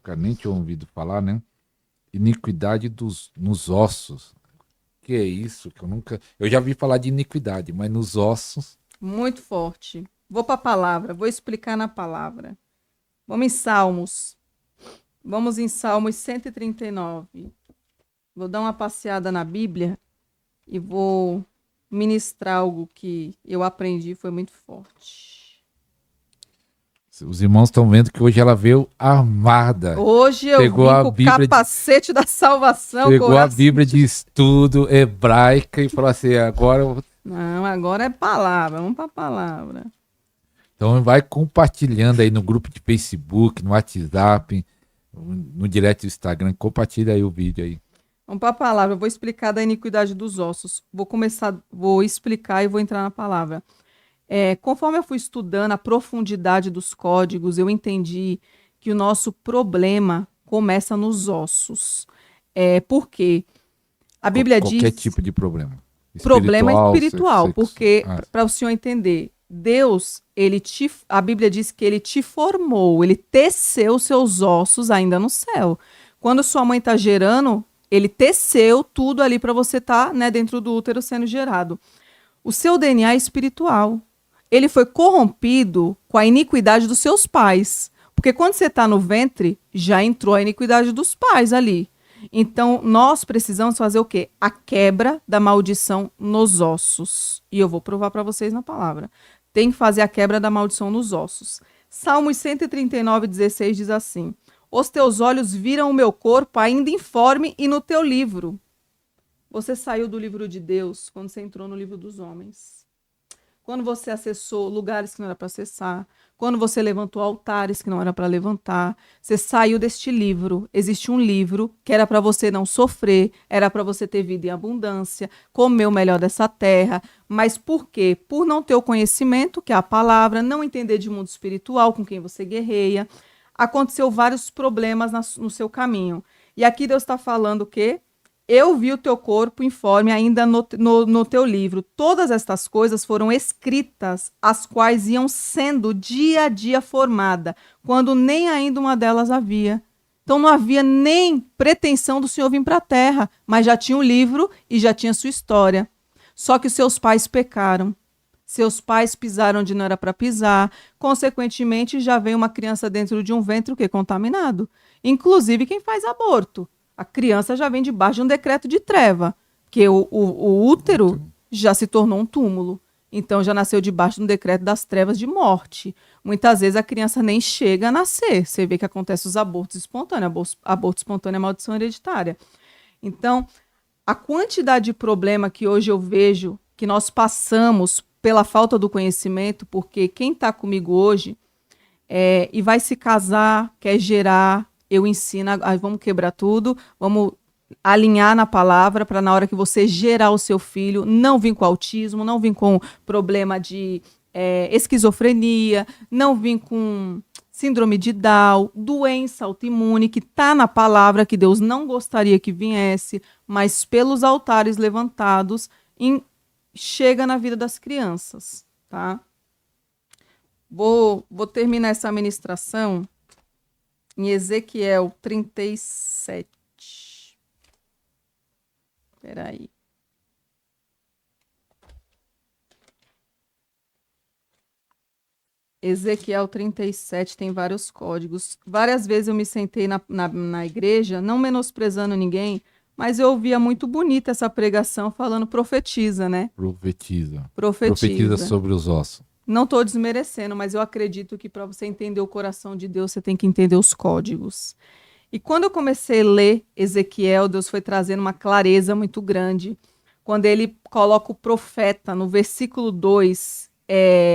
nunca nem tinha ouvido falar, né? Iniquidade nos ossos. Que é isso? Que eu nunca. Eu já vi falar de iniquidade, mas nos ossos. Muito forte. Vou para a palavra, vou explicar na palavra. Vamos em Salmos. Vamos em Salmos 139. Vou dar uma passeada na Bíblia e vou ministrar algo que eu aprendi, foi muito forte. Os irmãos estão vendo que hoje ela veio armada. Hoje eu Pegou vim a com o Bíblia, capacete da salvação, pegou a coração. Bíblia de estudo hebraica e falou assim: agora eu vou. Não, agora é palavra, vamos para a palavra. Então vai compartilhando aí no grupo de Facebook, no WhatsApp, no direct do Instagram, compartilha aí o vídeo aí. Vamos para a palavra, eu vou explicar da iniquidade dos ossos. Vou explicar e vou entrar na palavra. Conforme eu fui estudando a profundidade dos códigos, eu entendi que o nosso problema começa nos ossos. Por quê? A Bíblia Qualquer diz tipo de problema. problema Espiritual, espiritual, porque, ah, para o senhor entender, Deus, a Bíblia diz que ele te formou, ele teceu seus ossos ainda no céu. Quando sua mãe está gerando, ele teceu tudo ali para você estar, né, dentro do útero sendo gerado. O seu DNA é espiritual. Ele foi corrompido com a iniquidade dos seus pais. Porque quando você está no ventre, já entrou a iniquidade dos pais ali. Então, nós precisamos fazer o quê? A quebra da maldição nos ossos. E eu vou provar para vocês na palavra. Tem que fazer a quebra da maldição nos ossos. Salmos 139:16 diz assim: Os teus olhos viram o meu corpo ainda informe e no teu livro. Você saiu do livro de Deus quando você entrou no livro dos homens. Quando você acessou lugares que não era para acessar, quando você levantou altares que não era para levantar, você saiu deste livro. Existe um livro que era para você não sofrer, era para você ter vida em abundância, comer o melhor dessa terra. Mas por quê? Por não ter o conhecimento, que é a palavra, não entender de mundo espiritual com quem você guerreia, aconteceu vários problemas no seu caminho. E aqui Deus está falando o quê? Eu vi o teu corpo informe ainda no teu livro. Todas estas coisas foram escritas, as quais iam sendo dia a dia formada, quando nem ainda uma delas havia. Então não havia nem pretensão do Senhor vir para a terra, mas já tinha um livro e já tinha sua história. Só que os seus pais pecaram. Seus pais pisaram onde não era para pisar. Consequentemente, já vem uma criança dentro de um ventre o quê? Contaminado. Inclusive quem faz aborto. A criança já vem debaixo de um decreto de treva, que o útero já se tornou um túmulo. Então já nasceu debaixo de um decreto das trevas de morte. Muitas vezes a criança nem chega a nascer. Você vê que acontece os abortos espontâneos. Aborto espontâneo é maldição hereditária. Então, a quantidade de problema que hoje eu vejo, que nós passamos pela falta do conhecimento, porque quem está comigo hoje e vai se casar, quer gerar, eu ensino, vamos quebrar tudo, vamos alinhar na palavra para na hora que você gerar o seu filho, não vir com autismo, não vir com problema de esquizofrenia, não vir com síndrome de Down, doença autoimune, que está na palavra, que Deus não gostaria que viesse, mas pelos altares levantados, chega na vida das crianças, tá? Vou terminar essa ministração em Ezequiel 37. Espera aí. Ezequiel 37 tem vários códigos. Várias vezes eu me sentei na igreja, não menosprezando ninguém, mas eu ouvia muito bonita essa pregação falando profetiza, né? Profetiza. Profetiza. Profetiza sobre os ossos. Não estou desmerecendo, mas eu acredito que para você entender o coração de Deus, você tem que entender os códigos. E quando eu comecei a ler Ezequiel, Deus foi trazendo uma clareza muito grande. Quando ele coloca o profeta no versículo 2,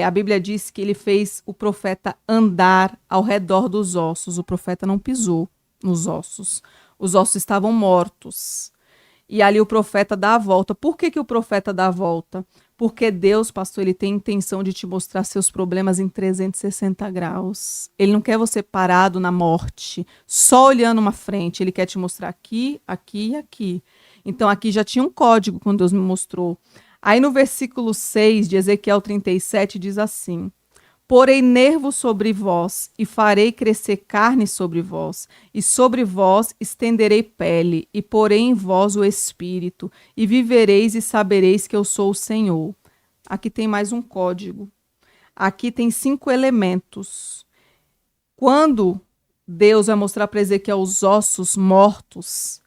a Bíblia diz que ele fez o profeta andar ao redor dos ossos. O profeta não pisou nos ossos. Os ossos estavam mortos. E ali o profeta dá a volta. Por que o profeta dá a volta? Porque Deus, pastor, ele tem intenção de te mostrar seus problemas em 360 graus. Ele não quer você parado na morte, só olhando uma frente. Ele quer te mostrar aqui, aqui e aqui. Então aqui já tinha um código quando Deus me mostrou. Aí no versículo 6 de Ezequiel 37 diz assim: Porei nervo sobre vós, e farei crescer carne sobre vós, e sobre vós estenderei pele, e porei em vós o espírito, e vivereis e sabereis que eu sou o Senhor. Aqui tem mais um código. Aqui tem 5 elementos. Quando Deus vai mostrar para Ezequiel os ossos mortos,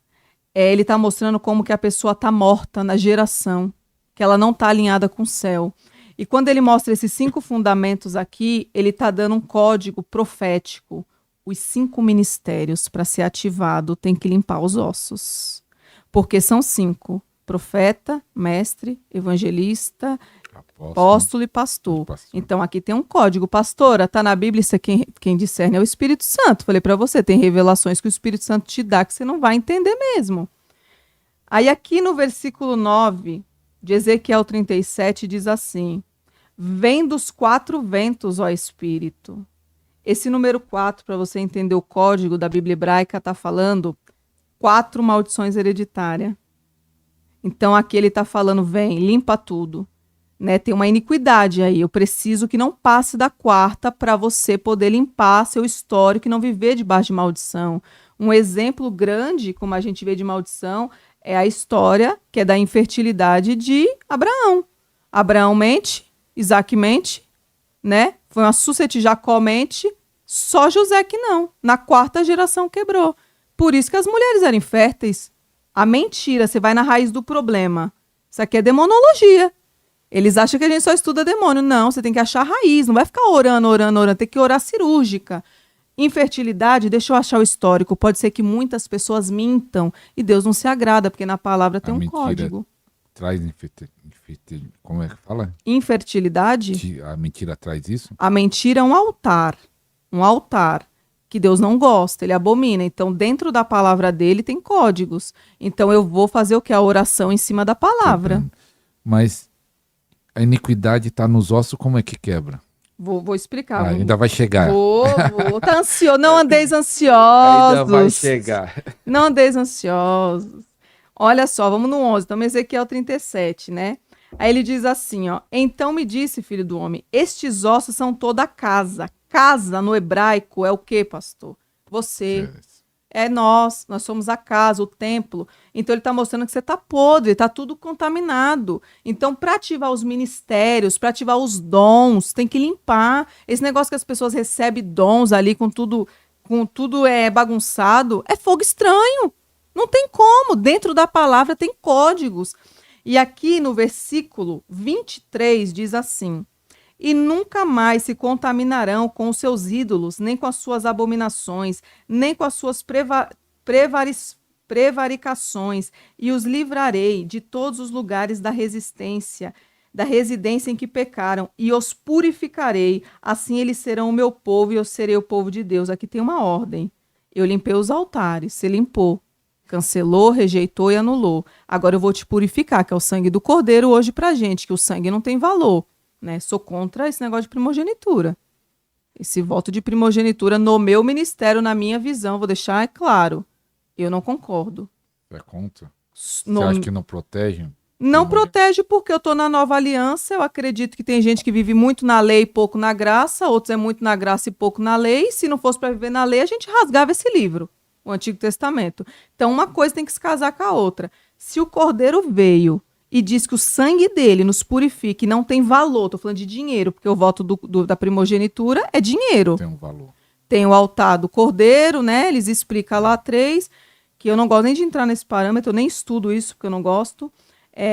ele está mostrando como que a pessoa está morta na geração, que ela não está alinhada com o céu. E quando ele mostra esses 5 fundamentos aqui, ele está dando um código profético. Os 5 ministérios, para ser ativado, tem que limpar os ossos. Porque são 5. Profeta, mestre, evangelista, apóstolo e pastor. Então aqui tem um código. Pastora, está na Bíblia, isso é quem discerne é o Espírito Santo. Falei para você, tem revelações que o Espírito Santo te dá que você não vai entender mesmo. Aí aqui no versículo 9... de Ezequiel 37 diz assim: vem dos 4 ventos, ó Espírito. Esse número 4, para você entender o código da Bíblia hebraica, está falando 4 maldições hereditárias. Então aqui ele está falando, vem, limpa tudo. Né? Tem uma iniquidade aí, eu preciso que não passe da 4ª para você poder limpar seu histórico e não viver debaixo de maldição. Um exemplo grande, como a gente vê de maldição, é a história que é da infertilidade de Abraão. Abraão mente, Isaac mente, né? Foi uma sucete, Jacó mente, só José que não. Na 4ª geração quebrou. Por isso que as mulheres eram inférteis. A mentira, você vai na raiz do problema. Isso aqui é demonologia. Eles acham que a gente só estuda demônio. Não, você tem que achar a raiz, não vai ficar orando, tem que orar cirúrgica. Infertilidade, deixa eu achar o histórico. Pode ser que muitas pessoas mintam e Deus não se agrada, porque na palavra tem um código. Traz como é que fala? Infertilidade? A mentira traz isso? A mentira é um altar. Um altar que Deus não gosta, ele abomina. Então, dentro da palavra dele tem códigos. Então, eu vou fazer o que? A oração em cima da palavra. Mas a iniquidade está nos ossos, como é que quebra? Vou explicar. Ainda vai chegar. Vou. Tá ansioso. Não andeis ansiosos. Ainda vai chegar. Não andeis ansiosos. Olha só, vamos no 11. Então, Ezequiel 37, né? Aí ele diz assim, ó. Então me disse, filho do homem, estes ossos são toda a casa. Casa, no hebraico, é o quê, pastor? Você. É nós somos a casa, o templo. Então ele está mostrando que você está podre, está tudo contaminado. Então, para ativar os ministérios, para ativar os dons, tem que limpar. Esse negócio que as pessoas recebem dons ali com tudo bagunçado, é fogo estranho. Não tem como. Dentro da palavra tem códigos. E aqui no versículo 23 diz assim: e nunca mais se contaminarão com os seus ídolos, nem com as suas abominações, nem com as suas prevaricações, e os livrarei de todos os lugares da residência em que pecaram, e os purificarei, assim eles serão o meu povo, e eu serei o povo de Deus. Aqui tem uma ordem. Eu limpei os altares, você limpou. Cancelou, rejeitou e anulou. Agora eu vou te purificar, que é o sangue do Cordeiro hoje pra gente, que o sangue não tem valor. Né? Sou contra esse negócio de primogenitura. Esse voto de primogenitura no meu ministério, na minha visão, vou deixar claro. Eu não concordo. Você é contra? Você acha que não protege? Não protege porque eu estou na nova aliança. Eu acredito que tem gente que vive muito na lei e pouco na graça. Outros é muito na graça e pouco na lei. Se não fosse para viver na lei, a gente rasgava esse livro, o Antigo Testamento. Então, uma coisa tem que se casar com a outra. Se o Cordeiro veio e diz que o sangue dele nos purifica e não tem valor, estou falando de dinheiro, porque o voto da primogenitura é dinheiro. Tem um valor. Tem o altar do Cordeiro, né? Eles explicam lá 3, que eu não gosto nem de entrar nesse parâmetro, eu nem estudo isso, porque eu não gosto.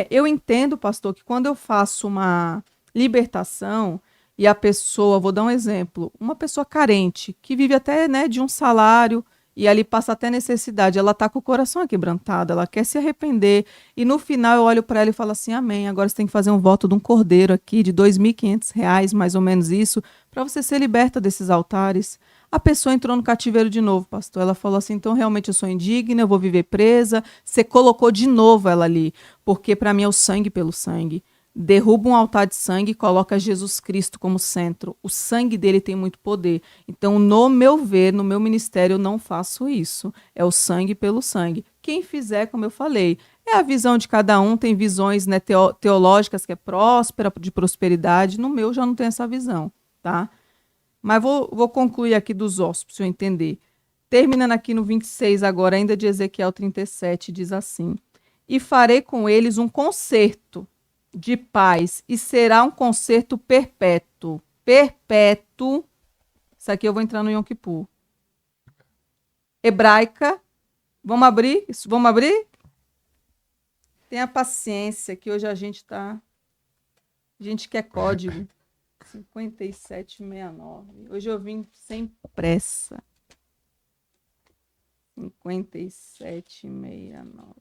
Eu entendo, pastor, que quando eu faço uma libertação e a pessoa, vou dar um exemplo, uma pessoa carente, que vive até, né, de um salário, e ali passa até necessidade, ela está com o coração quebrantado, ela quer se arrepender, e no final eu olho para ela e falo assim, amém, agora você tem que fazer um voto de um cordeiro aqui, de R$2.500, mais ou menos isso, para você ser liberta desses altares. A pessoa entrou no cativeiro de novo, pastor, ela falou assim, então realmente eu sou indigna, eu vou viver presa, você colocou de novo ela ali, porque para mim é o sangue pelo sangue. Derruba um altar de sangue e coloca Jesus Cristo como centro. O sangue dele tem muito poder. Então, no meu ver, no meu ministério, eu não faço isso. É o sangue pelo sangue. Quem fizer, como eu falei, é a visão de cada um. Tem visões, né, teológicas que é próspera, de prosperidade. No meu já não tem essa visão, tá? Mas vou concluir aqui dos ossos, para o senhor entender. Terminando aqui no 26 agora, ainda de Ezequiel 37, diz assim: E farei com eles um concerto de paz, e será um concerto perpétuo. Perpétuo. Isso aqui eu vou entrar no Yom Kippur. Hebraica. Vamos abrir? Vamos abrir? Tenha paciência, que hoje a gente tá... A gente quer código. 5769. Hoje eu vim sem pressa. 5769.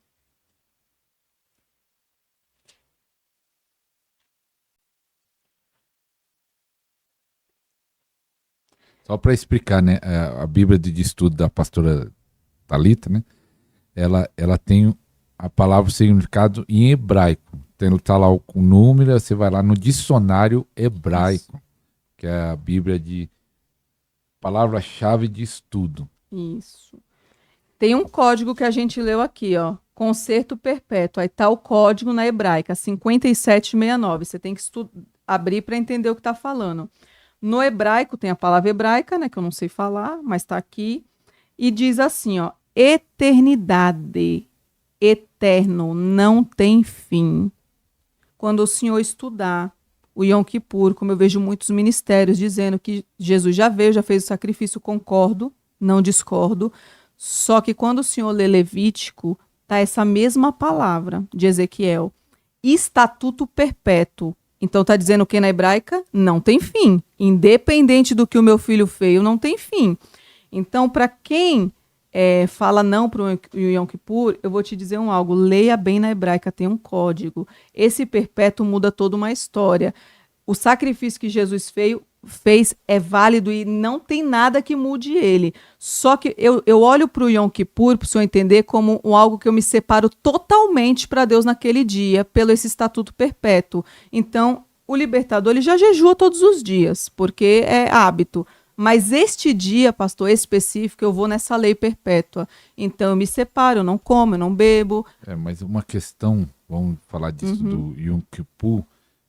Só para explicar, né? A Bíblia de estudo da pastora Thalita, né? Ela tem a palavra significado em hebraico. Então, tá lá o número, você vai lá no dicionário hebraico, isso, que é a Bíblia de palavra-chave de estudo. Isso. Tem um código que a gente leu aqui, ó. Concerto perpétuo. Aí tá o código na hebraica, 5769. Você tem que abrir para entender o que tá falando. No hebraico tem a palavra hebraica, né, que eu não sei falar, mas tá aqui. E diz assim, ó: eternidade, eterno, não tem fim. Quando o senhor estudar o Yom Kippur, como eu vejo muitos ministérios dizendo que Jesus já veio, já fez o sacrifício, concordo, não discordo. Só que quando o senhor lê Levítico, tá essa mesma palavra de Ezequiel, estatuto perpétuo. Então tá dizendo o que na hebraica? Não tem fim. Independente do que o meu filho fez, não tem fim. Então, para quem fala não para o Yom Kippur, eu vou te dizer algo. Leia bem na hebraica, tem um código. Esse perpétuo muda toda uma história. O sacrifício que Jesus fez é válido e não tem nada que mude ele. Só que eu olho para o Yom Kippur, para o senhor entender, como algo que eu me separo totalmente para Deus naquele dia, pelo esse estatuto perpétuo. Então, o libertador ele já jejua todos os dias, porque é hábito. Mas este dia, pastor, específico, eu vou nessa lei perpétua. Então, eu me separo, eu não como, eu não bebo. Mas uma questão, vamos falar disso do Yom Kippur,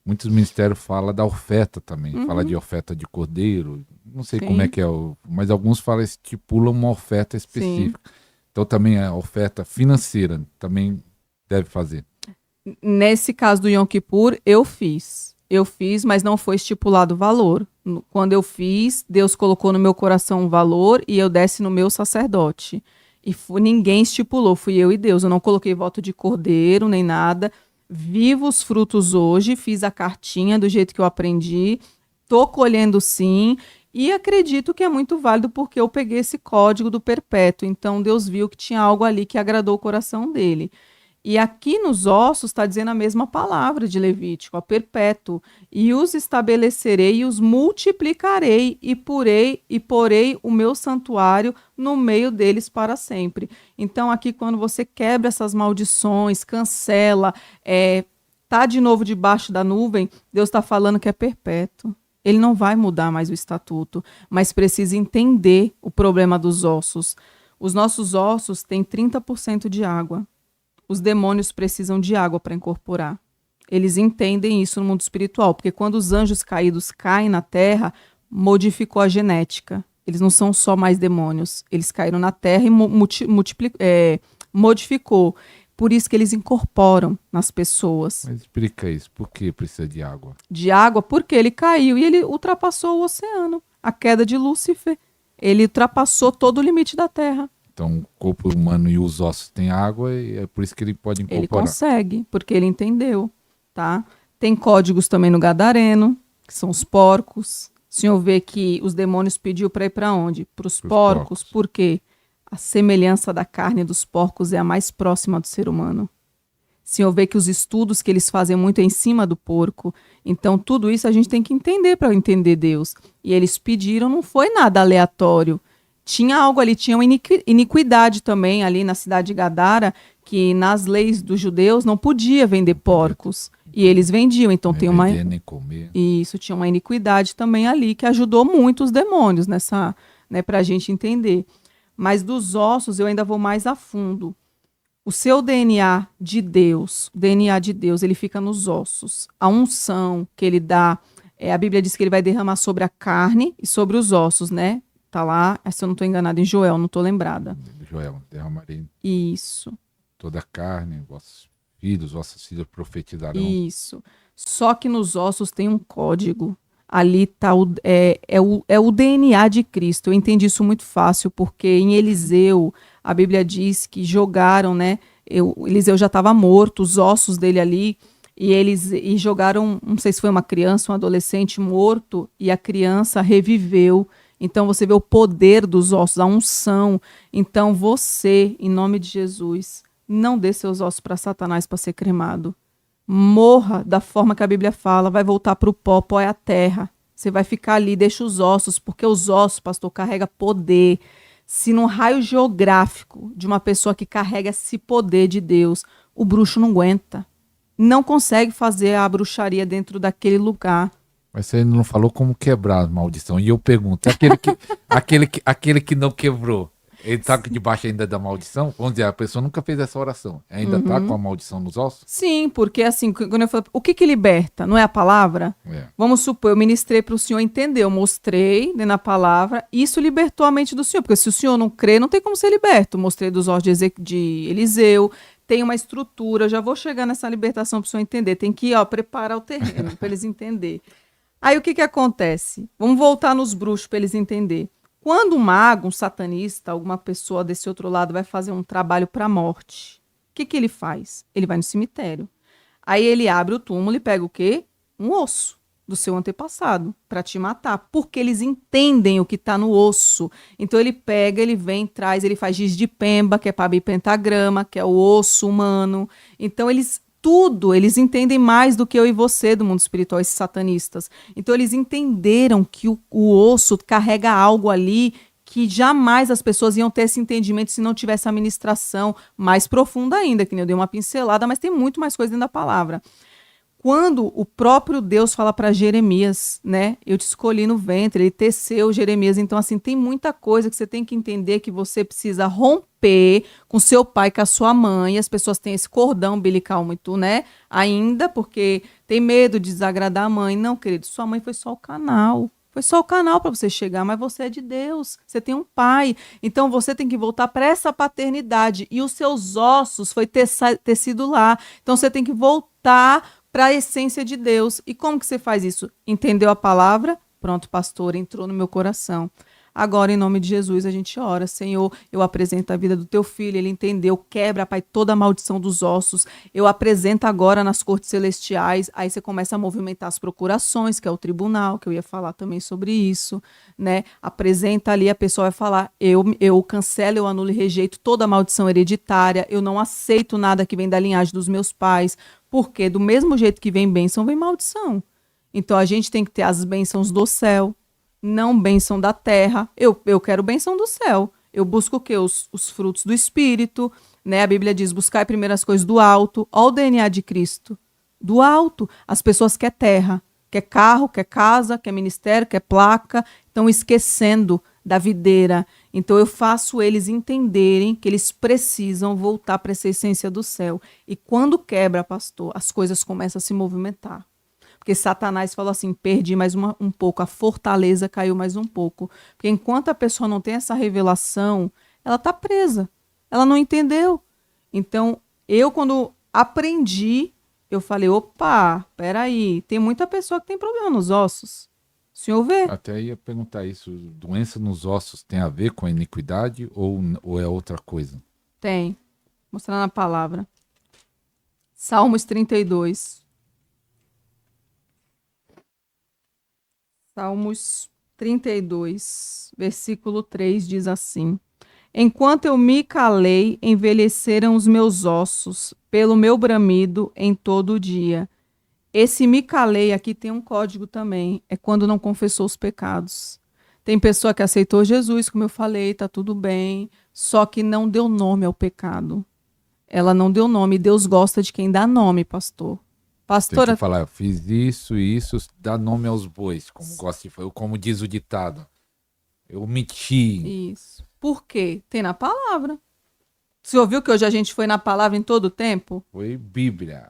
muitos ministérios falam da oferta também, fala de oferta de cordeiro, não sei como é que é, mas alguns falam, estipulam uma oferta específica. Sim. Então também a oferta financeira também deve fazer. Nesse caso do Yom Kippur, eu fiz, mas não foi estipulado o valor. Quando eu fiz, Deus colocou no meu coração um valor e eu desse no meu sacerdote. E ninguém estipulou, fui eu e Deus. Eu não coloquei voto de cordeiro nem nada. Vivo os frutos hoje, fiz a cartinha do jeito que eu aprendi, tô colhendo sim, e acredito que é muito válido porque eu peguei esse código do perpétuo. Então Deus viu que tinha algo ali que agradou o coração dele. E aqui nos ossos está dizendo a mesma palavra de Levítico, ó, perpétuo. E os estabelecerei e os multiplicarei e porei o meu santuário no meio deles para sempre. Então aqui quando você quebra essas maldições, cancela, tá de novo debaixo da nuvem, Deus está falando que é perpétuo. Ele não vai mudar mais o estatuto, mas precisa entender o problema dos ossos. Os nossos ossos têm 30% de água. Os demônios precisam de água para incorporar. Eles entendem isso no mundo espiritual, porque quando os anjos caídos caem na terra, modificou a genética. Eles não são só mais demônios. Eles caíram na terra e modificou. Por isso que eles incorporam nas pessoas. Mas explica isso. Por que precisa de água? De água porque ele caiu e ele ultrapassou o oceano. A queda de Lúcifer. Ele ultrapassou todo o limite da terra. Então, o corpo humano e os ossos têm água e é por isso que ele pode incorporar. Ele consegue, porque ele entendeu, tá? Tem códigos também no Gadareno, que são os porcos. O senhor vê que os demônios pediu para ir para onde? Para os porcos. Por quê? A semelhança da carne dos porcos é a mais próxima do ser humano. O senhor vê que os estudos que eles fazem muito é em cima do porco. Então, tudo isso a gente tem que entender para entender Deus. E eles pediram, não foi nada aleatório. Tinha algo ali, tinha uma iniquidade também ali na cidade de Gadara, que nas leis dos judeus não podia vender porcos. E eles vendiam, então tem uma... nem comer. Isso, tinha uma iniquidade também ali, que ajudou muito os demônios nessa, né, pra gente entender. Mas dos ossos eu ainda vou mais a fundo. O seu DNA de Deus, ele fica nos ossos. A unção que ele dá A Bíblia diz que ele vai derramar sobre a carne e sobre os ossos, né? Tá lá, se eu não estou enganada, em Joel, não estou lembrada. Joel, derramarei Isso, toda a carne, vossas filhas profetizarão. isso. Só que nos ossos tem um código. Ali tá o DNA de Cristo. Eu entendi isso muito fácil, porque em Eliseu, a Bíblia diz que jogaram, né? Eliseu já estava morto, os ossos dele ali, e jogaram, não sei se foi uma criança, um adolescente morto, e a criança reviveu. Então você vê o poder dos ossos, a unção. Então você, em nome de Jesus, não dê seus ossos para Satanás para ser cremado. Morra da forma que a Bíblia fala, vai voltar para o pó, pó é a terra. Você vai ficar ali, deixa os ossos, porque os ossos, pastor, carrega poder. Se num raio geográfico de uma pessoa que carrega esse poder de Deus, o bruxo não aguenta. Não consegue fazer a bruxaria dentro daquele lugar. Mas você não falou como quebrar a maldição. E eu pergunto, aquele que não quebrou, ele está debaixo ainda da maldição? Vamos dizer, a pessoa nunca fez essa oração. Ainda está com a maldição nos ossos? Sim, porque assim, quando eu falo, o que liberta? Não é a palavra? É. Vamos supor, eu ministrei para o senhor entender, eu mostrei na palavra, isso libertou a mente do senhor, porque se o senhor não crê, não tem como ser liberto. Mostrei dos ossos de Eliseu, tem uma estrutura, já vou chegar nessa libertação para o senhor entender. Tem que preparar o terreno para eles entenderem. Aí o que acontece? Vamos voltar nos bruxos para eles entenderem. Quando um mago, um satanista, alguma pessoa desse outro lado vai fazer um trabalho para a morte, o que ele faz? Ele vai no cemitério. Aí ele abre o túmulo e pega o quê? Um osso do seu antepassado para te matar, porque eles entendem o que está no osso. Então ele pega, ele vem, traz, ele faz giz de pemba, que é para abrir pentagrama, que é o osso humano. Então eles entendem mais do que eu e você do mundo espiritual, esses satanistas. Então eles entenderam que o osso carrega algo ali que jamais as pessoas iam ter esse entendimento se não tivesse a ministração mais profunda ainda, que nem eu dei uma pincelada, mas tem muito mais coisa dentro da palavra. Quando o próprio Deus fala para Jeremias, né? Eu te escolhi no ventre, ele teceu Jeremias. Então, assim, tem muita coisa que você tem que entender que você precisa romper com seu pai, com a sua mãe. As pessoas têm esse cordão umbilical muito, né? Ainda, porque tem medo de desagradar a mãe. Não, querido, sua mãe foi só o canal. Foi só o canal para você chegar, mas você é de Deus, você tem um pai. Então você tem que voltar para essa paternidade. E os seus ossos foi tecido lá. Então você tem que voltar para a essência de Deus. E como que você faz isso? Entendeu a palavra? Pronto, pastor, entrou no meu coração. Agora, em nome de Jesus, a gente ora. Senhor, eu apresento a vida do teu filho, ele entendeu, quebra, Pai, toda a maldição dos ossos. Eu apresento agora nas cortes celestiais. Aí você começa a movimentar as procurações, que é o tribunal, que eu ia falar também sobre isso, né? Apresenta ali, a pessoa vai falar, eu cancelo, eu anulo e rejeito toda a maldição hereditária, eu não aceito nada que vem da linhagem dos meus pais, porque do mesmo jeito que vem bênção, vem maldição. Então a gente tem que ter as bênçãos do céu, não bênção da terra. Eu quero bênção do céu. Eu busco o quê? Os frutos do Espírito, né? A Bíblia diz, buscar primeiro as coisas do alto. Olha o DNA de Cristo. Do alto. As pessoas querem terra, quer carro, quer casa, quer ministério, quer placa. Estão esquecendo da videira. Então eu faço eles entenderem que eles precisam voltar para essa essência do céu. E quando quebra, pastor, as coisas começam a se movimentar. Porque Satanás falou assim, perdi mais um pouco, a fortaleza caiu mais um pouco. Porque enquanto a pessoa não tem essa revelação, ela está presa. Ela não entendeu. Então, eu quando aprendi, eu falei, opa, peraí, tem muita pessoa que tem problema nos ossos. O senhor vê? Até ia perguntar isso, doença nos ossos tem a ver com a iniquidade ou é outra coisa? Tem. Mostrar na palavra. Salmos 32. Salmos 32, versículo 3 diz assim: Enquanto eu me calei, envelheceram os meus ossos, pelo meu bramido em todo o dia. Esse me calei aqui tem um código também, é quando não confessou os pecados. Tem pessoa que aceitou Jesus, como eu falei, tá tudo bem, só que não deu nome ao pecado. Ela não deu nome, Deus gosta de quem dá nome, pastor. Tem Pastora, que falar, eu fiz isso e isso, dá nome aos bois, como diz o ditado. Eu menti. isso. Por quê? Tem na palavra. Você ouviu que hoje a gente foi na palavra em todo o tempo? Foi Bíblia.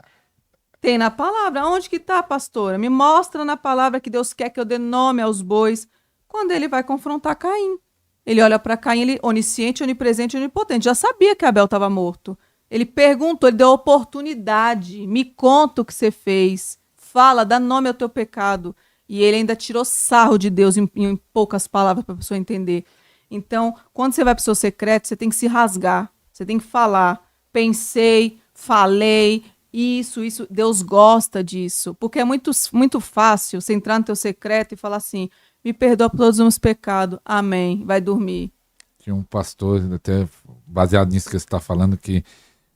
Tem na palavra. Onde que tá, pastora? Me mostra na palavra que Deus quer que eu dê nome aos bois. Quando ele vai confrontar Caim. Ele olha para Caim, ele onisciente, onipresente, onipotente. Já sabia que Abel estava morto. Ele perguntou, ele deu oportunidade. Me conta o que você fez. Fala, dá nome ao teu pecado. E ele ainda tirou sarro de Deus em poucas palavras para a pessoa entender. Então, quando você vai para o seu secreto, você tem que se rasgar. Você tem que falar. Pensei, falei, isso. Deus gosta disso. Porque é muito, muito fácil você entrar no teu secreto e falar assim, me perdoa por todos os meus pecados. Amém. Vai dormir. Tinha um pastor, até baseado nisso que você está falando, que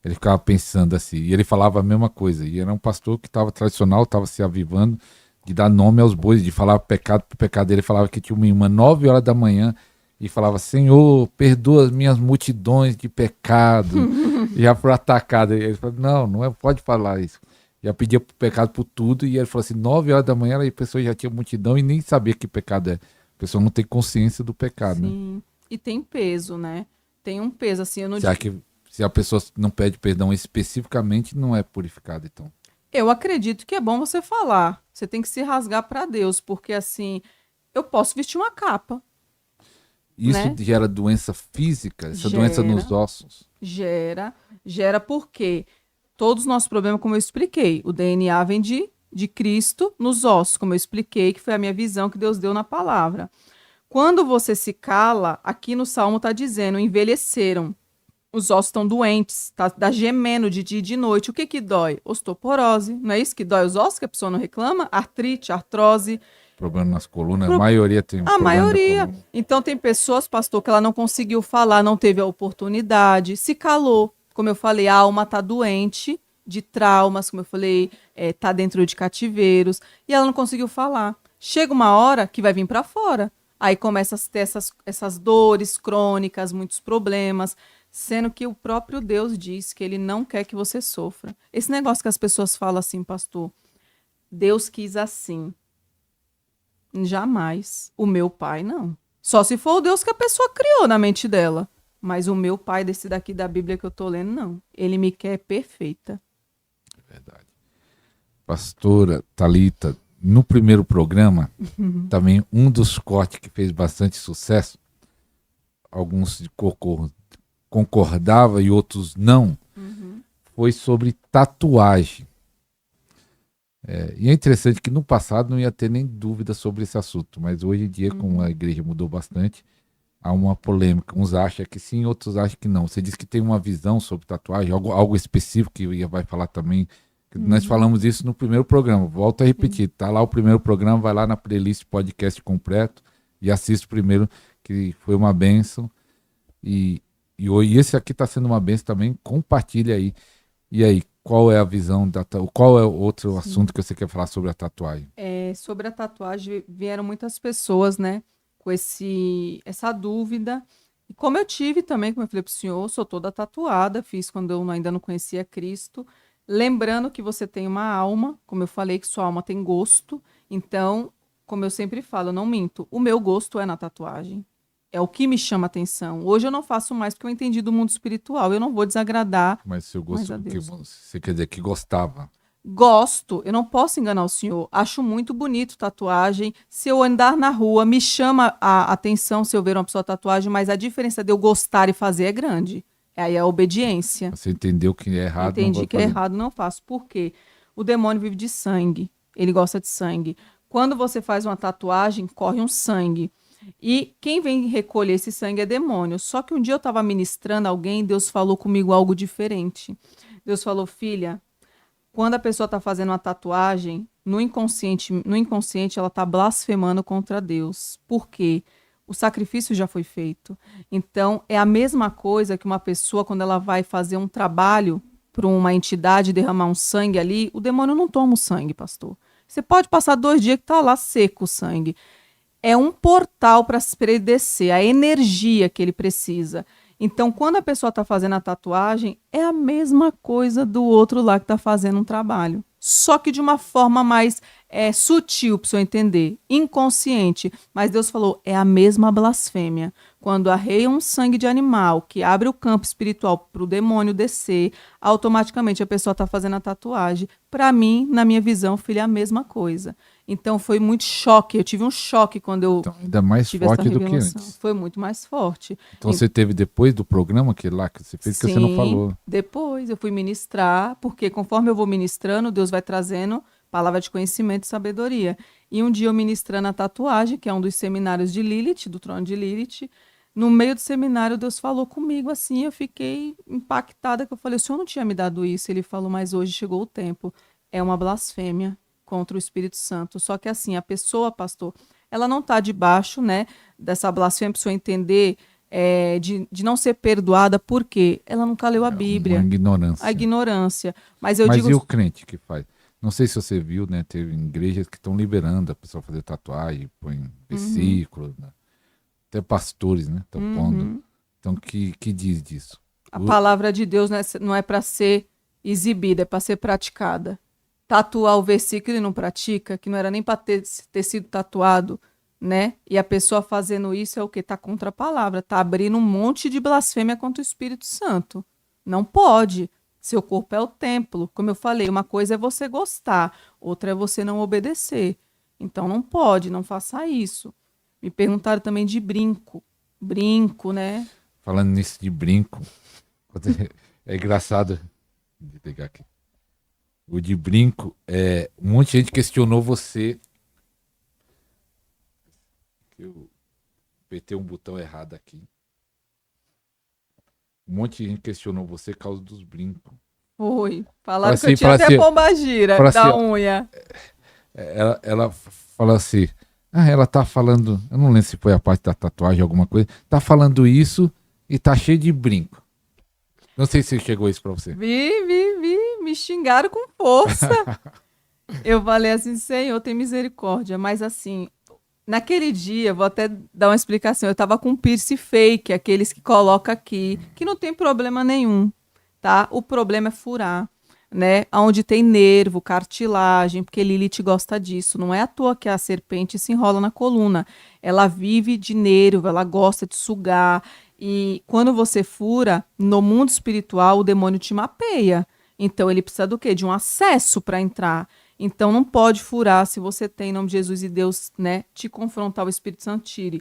ele ficava pensando assim, e ele falava a mesma coisa. E era um pastor que estava tradicional, estava se avivando, de dar nome aos bois, de falar pecado por pecado. Ele falava que tinha uma irmã 9 horas da manhã e falava, Senhor, perdoa as minhas multidões de pecado. E já foi atacado. Ele falou, não pode falar isso. Já pedia pecado por tudo, e ele falou assim, 9 horas da manhã a pessoa já tinha multidão e nem sabia que pecado é. A pessoa não tem consciência do pecado, Sim. Né? E tem peso, né? Tem um peso, assim, eu não Será que se a pessoa não pede perdão especificamente, não é purificada, então? Eu acredito que é bom você falar. Você tem que se rasgar para Deus, porque assim, eu posso vestir uma capa. Isso, né? Gera doença física, essa doença nos ossos? Gera porque todos os nossos problemas, como eu expliquei, o DNA vem de Cristo nos ossos, como eu expliquei, que foi a minha visão que Deus deu na palavra. Quando você se cala, aqui no Salmo está dizendo, envelheceram. Os ossos estão doentes, tá gemendo de dia e de noite. O que dói? Osteoporose. Não é isso que dói os ossos, que a pessoa não reclama? Artrite, artrose. Problema nas colunas, a maioria tem a maioria. Então tem pessoas, pastor, que ela não conseguiu falar, não teve a oportunidade, se calou. Como eu falei, a alma está doente de traumas, como eu falei, tá dentro de cativeiros, e ela não conseguiu falar. Chega uma hora que vai vir para fora. Aí começa a ter essas dores crônicas, muitos problemas, sendo que o próprio Deus diz que ele não quer que você sofra. Esse negócio que as pessoas falam assim, pastor, Deus quis assim. Jamais. O meu pai, não. Só se for o Deus que a pessoa criou na mente dela. Mas o meu pai, desse daqui da Bíblia que eu tô lendo, não. Ele me quer perfeita. É verdade. Pastora Thalita, no primeiro programa, também um dos cortes que fez bastante sucesso, alguns concordavam e outros não, foi sobre tatuagem. E é interessante que no passado não ia ter nem dúvida sobre esse assunto, mas hoje em dia, como a igreja mudou bastante, há uma polêmica. Uns acham que sim, outros acham que não. Você disse que tem uma visão sobre tatuagem, algo específico que vai falar também. Nós falamos isso no primeiro programa. Volto a repetir, tá lá o primeiro programa, vai lá na playlist podcast completo e assiste o primeiro, que foi uma bênção. E esse aqui está sendo uma bênção também, compartilha aí. E aí, qual é a visão qual é o outro assunto que você quer falar sobre a tatuagem? Sobre a tatuagem, vieram muitas pessoas, né, com essa dúvida. E como eu tive também, como eu falei para o senhor, sou toda tatuada, fiz quando eu ainda não conhecia Cristo. Lembrando que você tem uma alma, como eu falei, que sua alma tem gosto. Então, como eu sempre falo, eu não minto. O meu gosto é na tatuagem. É o que me chama atenção. Hoje eu não faço mais porque eu entendi do mundo espiritual. Eu não vou desagradar. Mas seu gosto, você quer dizer que gostava? Gosto. Eu não posso enganar o senhor. Acho muito bonito tatuagem. Se eu andar na rua, me chama a atenção se eu ver uma pessoa tatuagem, mas a diferença de eu gostar e fazer é grande. Aí é a obediência. Você entendeu que é errado? Entendi que é errado, não faço. Por quê? O demônio vive de sangue. Ele gosta de sangue. Quando você faz uma tatuagem, corre um sangue. E quem vem recolher esse sangue é demônio. Só que um dia eu estava ministrando alguém, Deus falou comigo algo diferente. Deus falou, filha, quando a pessoa está fazendo uma tatuagem, no inconsciente ela está blasfemando contra Deus. Por quê? O sacrifício já foi feito. Então, é a mesma coisa que uma pessoa, quando ela vai fazer um trabalho para uma entidade, derramar um sangue ali, o demônio não toma o sangue, pastor. Você pode passar 2 dias que está lá seco o sangue. É um portal para ele descer, a energia que ele precisa. Então, quando a pessoa está fazendo a tatuagem, é a mesma coisa do outro lá que está fazendo um trabalho. Só que de uma forma mais sutil, para o senhor entender, inconsciente. Mas Deus falou, é a mesma blasfêmia. quando arreia um sangue de animal, que abre o campo espiritual para o demônio descer, automaticamente a pessoa está fazendo a tatuagem. Para mim, na minha visão, filho, é a mesma coisa. Então foi muito choque. Eu tive um choque quando eu Então, ainda mais tive essa forte do que revelação. antes. Foi muito mais forte. Então você teve depois do programa aquele lá que você fez, que você não falou. Depois eu fui ministrar, porque conforme eu vou ministrando, Deus vai trazendo palavra de conhecimento e sabedoria. E um dia eu ministrando a tatuagem, que é um dos seminários de Lilith, do trono de Lilith, no meio do seminário Deus falou comigo assim, eu fiquei impactada, que eu falei, o Senhor não tinha me dado isso? Ele falou, mas hoje chegou o tempo. É uma blasfêmia contra o Espírito Santo. Só que assim, a pessoa, pastor, ela não está debaixo, né, dessa blasfêmia, para o senhor entender, de não ser perdoada, porque ela nunca leu a Bíblia. Uma ignorância. A ignorância. Mas eu Mas digo... e o crente que faz? Não sei se você viu, né? Teve igrejas que estão liberando a pessoa fazer tatuagem, põe versículos, né? Até pastores, né? Estão pondo. Então, que diz disso? A palavra de Deus não é para ser exibida, é para ser praticada. Tatuar o versículo e não pratica, que não era nem para ter sido tatuado, né? E a pessoa fazendo isso é o que? Está contra a palavra, está abrindo um monte de blasfêmia contra o Espírito Santo. Não pode. Seu corpo é o templo. Como eu falei, uma coisa é você gostar, outra é você não obedecer. Então não pode, não faça isso. Me perguntaram também de brinco. Brinco, né? Falando nisso de brinco, é engraçado. Deixa eu pegar aqui. O de brinco, um monte de gente questionou você. Eu apertei um botão errado aqui. Um monte de gente questionou você por causa dos brincos. Foi. Falaram assim, que eu tinha até assim, pombagira da assim, unha. Ela fala assim, ela tá falando, eu não lembro se foi a parte da tatuagem, alguma coisa, tá falando isso e tá cheio de brinco. Não sei se chegou isso pra você. Vi, me xingaram com força. Eu falei assim, Senhor, tem misericórdia. Mas assim, naquele dia, vou até dar uma explicação, eu tava com um piercing fake, aqueles que coloca aqui, que não tem problema nenhum, tá? O problema é furar, né? Onde tem nervo, cartilagem, porque Lilith gosta disso. Não é à toa que a serpente se enrola na coluna. Ela vive de nervo, ela gosta de sugar. E quando você fura, no mundo espiritual, o demônio te mapeia. Então ele precisa do quê? De um acesso para entrar. Então não pode furar se você tem em nome de Jesus e Deus, né, te confrontar, o Espírito Santo tire.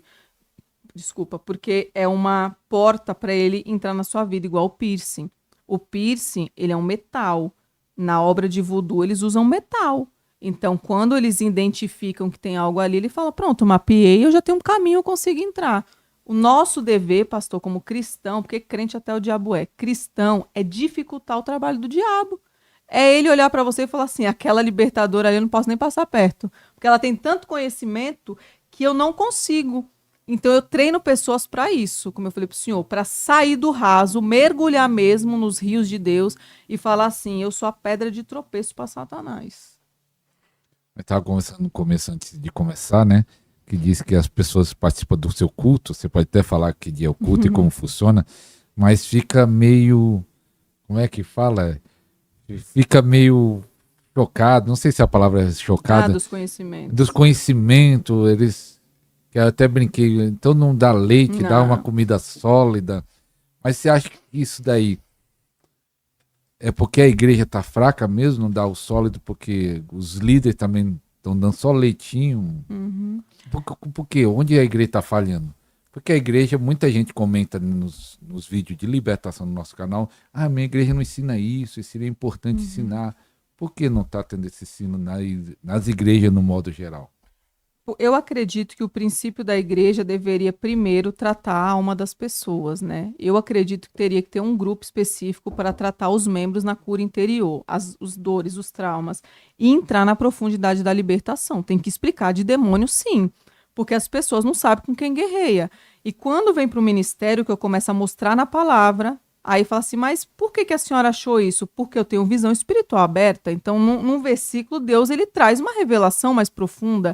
Desculpa, porque é uma porta para ele entrar na sua vida, igual o piercing. O piercing, ele é um metal. Na obra de voodoo, eles usam metal. Então, quando eles identificam que tem algo ali, ele fala, pronto, mapeei, eu já tenho um caminho, eu consigo entrar. O nosso dever, pastor, como cristão, porque crente até o diabo é, cristão é dificultar o trabalho do diabo. É ele olhar para você e falar assim, aquela libertadora ali eu não posso nem passar perto, porque ela tem tanto conhecimento que eu não consigo. Então eu treino pessoas para isso, como eu falei para o senhor, para sair do raso, mergulhar mesmo nos rios de Deus e falar assim, eu sou a pedra de tropeço para Satanás. Eu estava conversando no começo, antes de começar, né? Que diz que as pessoas participam do seu culto, você pode até falar que dia é o culto e como funciona, mas fica meio, como é que fala? Fica meio chocado, não sei se a palavra é chocada. Dos conhecimentos. Dos conhecimentos, eles, que eu até brinquei, então não dá leite, Não. dá uma comida sólida, mas você acha que isso daí é porque a igreja tá fraca mesmo, não dá o sólido, porque os líderes também estão dando só leitinho? Por quê? Onde a igreja está falhando? Porque a igreja, muita gente comenta nos vídeos de libertação no nosso canal, minha igreja não ensina isso seria importante ensinar. Por que não está tendo esse ensino nas igrejas no modo geral? Eu acredito que o princípio da igreja deveria primeiro tratar a alma das pessoas, né? Eu acredito que teria que ter um grupo específico para tratar os membros na cura interior, os dores, os traumas, e entrar na profundidade da libertação. Tem que explicar de demônio, sim, porque as pessoas não sabem com quem guerreia. E quando vem para o ministério, que eu começo a mostrar na palavra, aí fala assim, mas por que a senhora achou isso? Porque eu tenho visão espiritual aberta. Então, num versículo, Deus ele traz uma revelação mais profunda.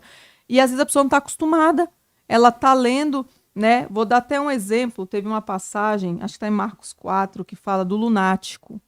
E às vezes a pessoa não está acostumada. Ela está lendo, né? Vou dar até um exemplo. Teve uma passagem, acho que está em Marcos 4, que fala do lunático,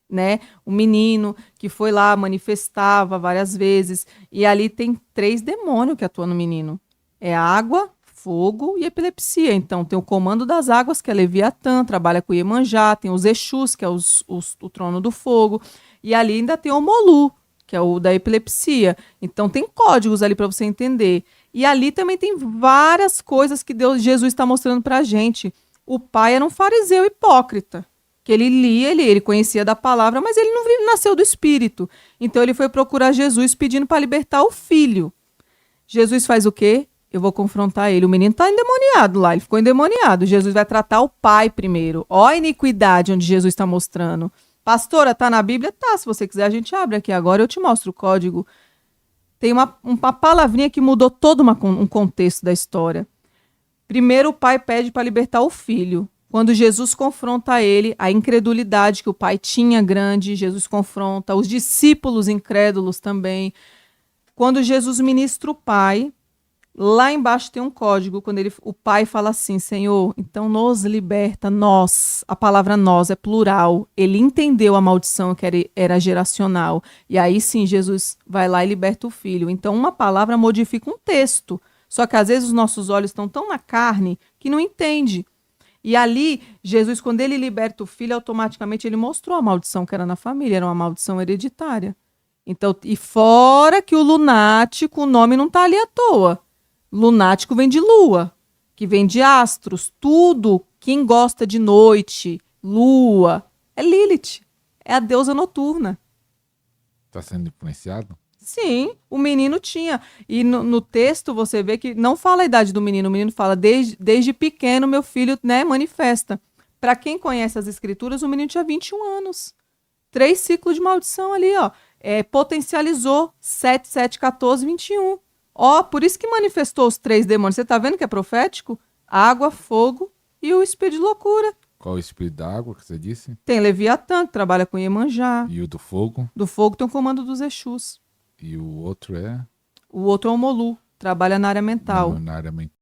né? O menino que foi lá, manifestava várias vezes. E ali tem 3 demônios que atuam no menino. É água, fogo e epilepsia. Então, tem o comando das águas, que é Leviatã, trabalha com Iemanjá, tem os Exus, que é o trono do fogo, e ali ainda tem o Molu, que é o da epilepsia. Então, tem códigos ali para você entender. E ali também tem várias coisas que Jesus está mostrando para a gente. O pai era um fariseu hipócrita, que ele lia, ele conhecia da palavra, mas ele não nasceu do Espírito. Então, ele foi procurar Jesus pedindo para libertar o filho. Jesus faz o quê? Eu vou confrontar ele. O menino está endemoniado lá, ele ficou endemoniado. Jesus vai tratar o pai primeiro. Ó a iniquidade onde Jesus está mostrando. Pastora, tá na Bíblia? Tá, se você quiser a gente abre aqui agora, eu te mostro o código. Tem uma palavrinha que mudou todo um contexto da história. Primeiro o pai pede para libertar o filho. Quando Jesus confronta ele, a incredulidade que o pai tinha grande, Jesus confronta. Os discípulos incrédulos também. Quando Jesus ministra o pai, lá embaixo tem um código, quando o pai fala assim, Senhor, então nos liberta, nós, a palavra nós é plural, ele entendeu a maldição que era geracional, e aí sim Jesus vai lá e liberta o filho. Então uma palavra modifica um texto, só que às vezes os nossos olhos estão tão na carne que não entende. E ali, Jesus, quando ele liberta o filho, automaticamente ele mostrou a maldição que era na família, era uma maldição hereditária. Então, e fora que o lunático, o nome não está ali à toa. Lunático vem de lua, que vem de astros. Tudo, quem gosta de noite, lua, é Lilith. É a deusa noturna. Está sendo influenciado? Sim, o menino tinha. E no texto você vê que não fala a idade do menino. O menino fala, desde pequeno meu filho, né, manifesta. Para quem conhece as escrituras, o menino tinha 21 anos. 3 ciclos de maldição ali, ó. Potencializou 7, 7, 14, 21. Ó, por isso que manifestou os 3 demônios. Você tá vendo que é profético? Água, fogo e o espírito de loucura. Qual o espírito da água que você disse? Tem Leviatã, que trabalha com Iemanjá. E o do fogo? Do fogo tem o comando dos Exus. E o outro é? O outro é o Molu, trabalha na área mental. Na área mental.